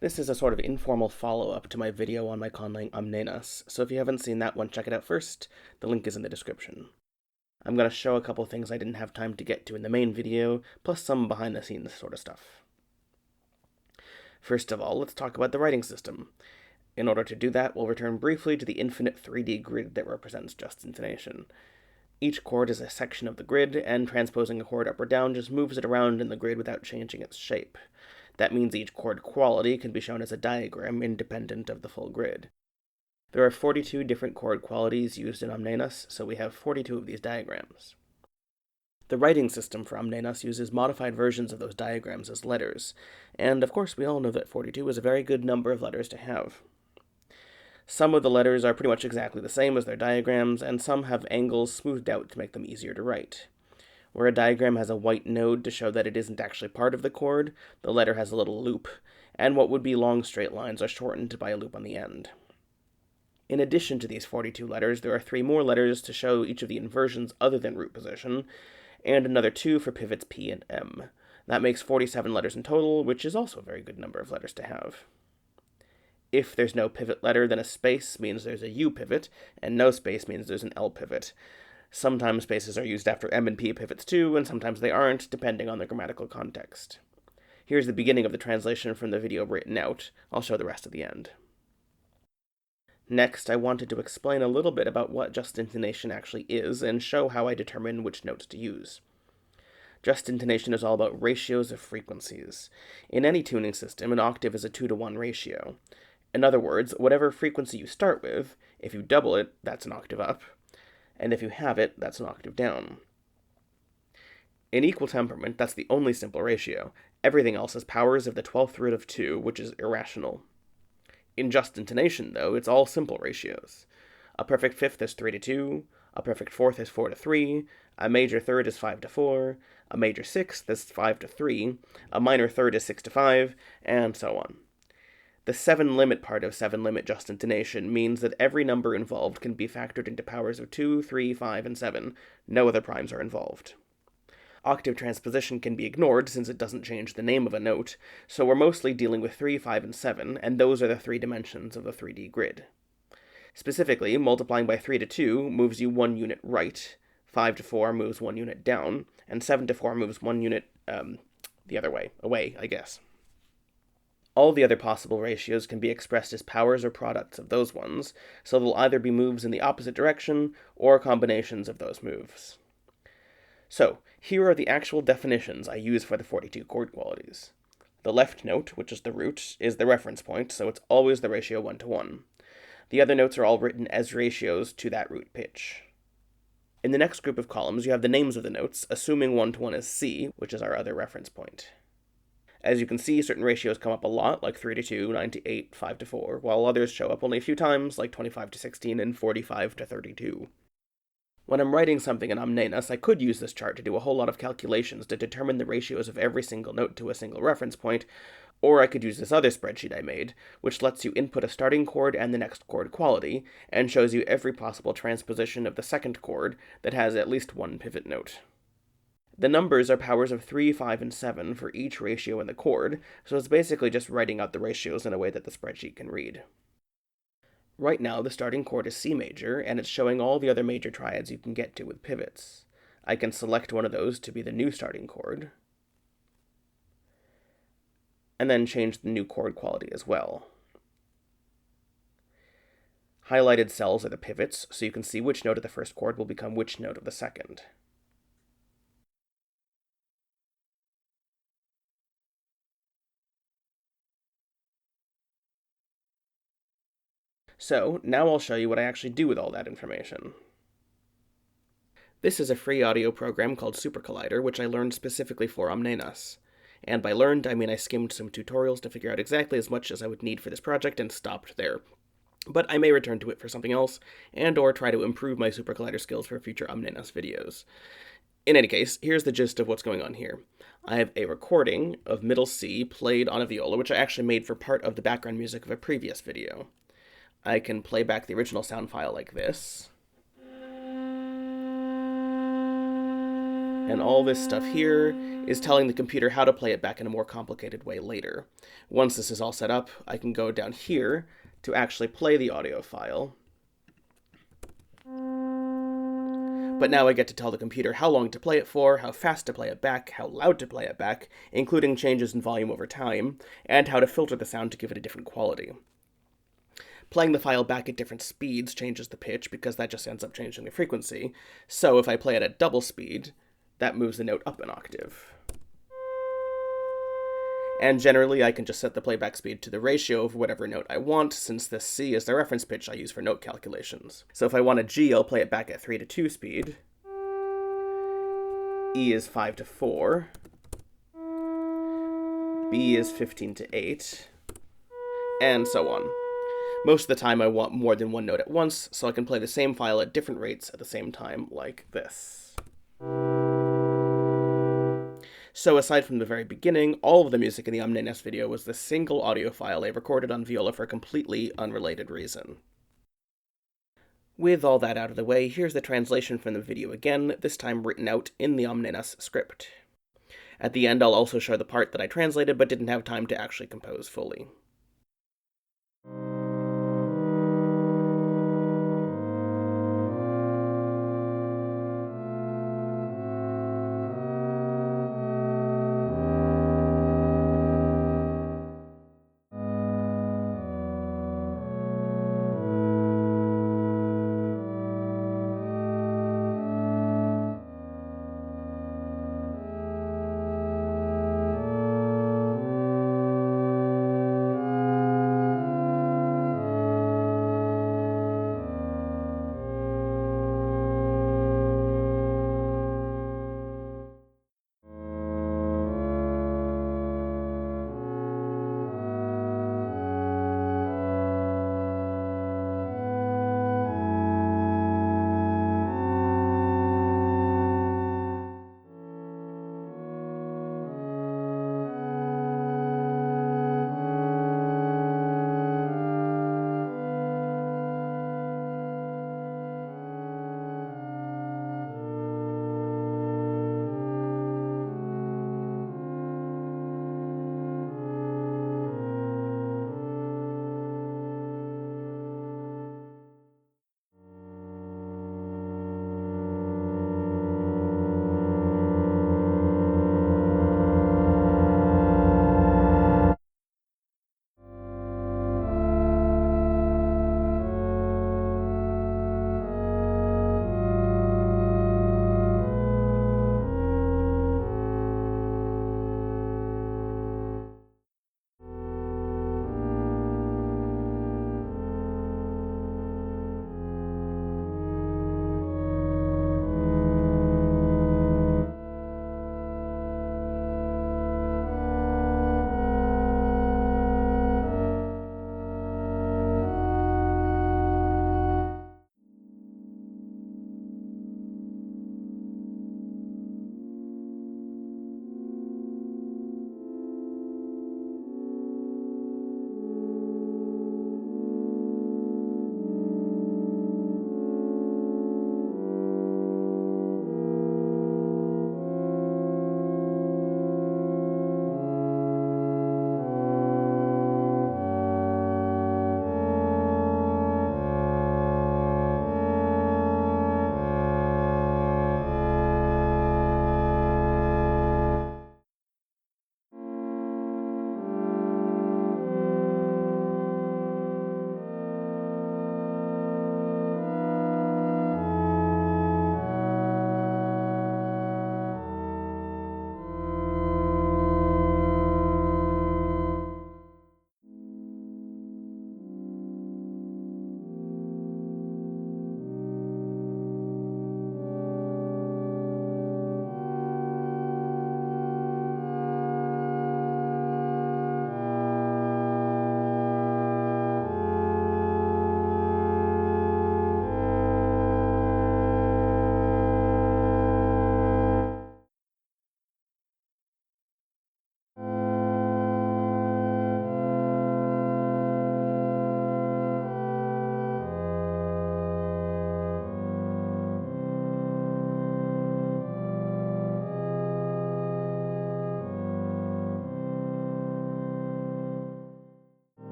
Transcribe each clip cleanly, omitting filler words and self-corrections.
This is a sort of informal follow-up to my video on my conlang Amnenas, so if you haven't seen that one, check it out first. The link is in the description. I'm going to show a couple things I didn't have time to get to in the main video, plus some behind-the-scenes sort of stuff. First of all, let's talk about the writing system. In order to do that, we'll return briefly to the infinite 3D grid that represents just intonation. Each chord is a section of the grid, and transposing a chord up or down just moves it around in the grid without changing its shape. That means each chord quality can be shown as a diagram independent of the full grid. There are 42 different chord qualities used in Amnenas, so we have 42 of these diagrams. The writing system for Amnenas uses modified versions of those diagrams as letters, and of course we all know that 42 is a very good number of letters to have. Some of the letters are pretty much exactly the same as their diagrams, and some have angles smoothed out to make them easier to write. Where a diagram has a white node to show that it isn't actually part of the chord, the letter has a little loop, and what would be long straight lines are shortened by a loop on the end. In addition to these 42 letters, there are 3 more letters to show each of the inversions other than root position, and another 2 for pivots P and M. That makes 47 letters in total, which is also a very good number of letters to have. If there's no pivot letter, then a space means there's a U pivot, and no space means there's an L pivot. Sometimes spaces are used after M and P pivots too, and sometimes they aren't, depending on the grammatical context. Here's the beginning of the translation from the video written out. I'll show the rest at the end. Next, I wanted to explain a little bit about what just intonation actually is, and show how I determine which notes to use. Just intonation is all about ratios of frequencies. In any tuning system, an octave is a 2-to-1 ratio. In other words, whatever frequency you start with, if you double it, that's an octave up, and if you have it, that's an octave down. In equal temperament, that's the only simple ratio. Everything else has powers of the 12th root of 2, which is irrational. In just intonation, though, it's all simple ratios. A perfect fifth is 3 to 2, a perfect fourth is 4 to 3, a major third is 5 to 4, a major sixth is 5 to 3, a minor third is 6 to 5, and so on. The 7-limit part of 7-limit just intonation means that every number involved can be factored into powers of 2, 3, 5, and 7. No other primes are involved. Octave transposition can be ignored since it doesn't change the name of a note, so we're mostly dealing with 3, 5, and 7, and those are the 3 dimensions of the 3D grid. Specifically, multiplying by 3 to 2 moves you 1 unit right, 5 to 4 moves 1 unit down, and 7 to 4 moves 1 unit, the other way, away, I guess. All the other possible ratios can be expressed as powers or products of those ones, so they'll either be moves in the opposite direction, or combinations of those moves. So, here are the actual definitions I use for the 42 chord qualities. The left note, which is the root, is the reference point, so it's always the ratio 1 to 1. The other notes are all written as ratios to that root pitch. In the next group of columns, you have the names of the notes, assuming 1 to 1 is C, which is our other reference point. As you can see, certain ratios come up a lot, like 3 to 2, 9 to 8, 5 to 4, while others show up only a few times, like 25 to 16 and 45 to 32. When I'm writing something in Amnenas, I could use this chart to do a whole lot of calculations to determine the ratios of every single note to a single reference point, or I could use this other spreadsheet I made, which lets you input a starting chord and the next chord quality, and shows you every possible transposition of the second chord that has at least one pivot note. The numbers are powers of 3, 5, and 7 for each ratio in the chord, so it's basically just writing out the ratios in a way that the spreadsheet can read. Right now, the starting chord is C major, and it's showing all the other major triads you can get to with pivots. I can select one of those to be the new starting chord, and then change the new chord quality as well. Highlighted cells are the pivots, so you can see which note of the first chord will become which note of the second. So, now I'll show you what I actually do with all that information. This is a free audio program called Supercollider, which I learned specifically for Amnenas. And by learned, I mean I skimmed some tutorials to figure out exactly as much as I would need for this project and stopped there. But I may return to it for something else, and or try to improve my Supercollider skills for future Amnenas videos. In any case, here's the gist of what's going on here. I have a recording of middle C played on a viola, which I actually made for part of the background music of a previous video. I can play back the original sound file like this. And all this stuff here is telling the computer how to play it back in a more complicated way later. Once this is all set up, I can go down here to actually play the audio file. But now I get to tell the computer how long to play it for, how fast to play it back, how loud to play it back, including changes in volume over time, and how to filter the sound to give it a different quality. Playing the file back at different speeds changes the pitch because that just ends up changing the frequency. So if I play it at double speed, that moves the note up an octave. And generally I can just set the playback speed to the ratio of whatever note I want, since this C is the reference pitch I use for note calculations. So if I want a G, I'll play it back at 3:2 speed. E is 5:4. B is 15:8. And so on. Most of the time I want more than one note at once, so I can play the same file at different rates at the same time, like this. So aside from the very beginning, all of the music in the Amnenas video was the single audio file I recorded on viola for a completely unrelated reason. With all that out of the way, here's the translation from the video again, this time written out in the Amnenas script. At the end, I'll also show the part that I translated but didn't have time to actually compose fully.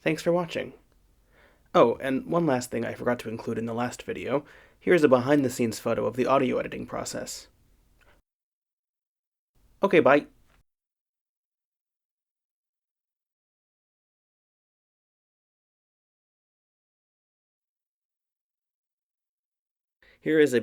Thanks for watching. Oh, and one last thing I forgot to include in the last video. Here's a behind-the-scenes photo of the audio editing process. Okay, bye. Here is a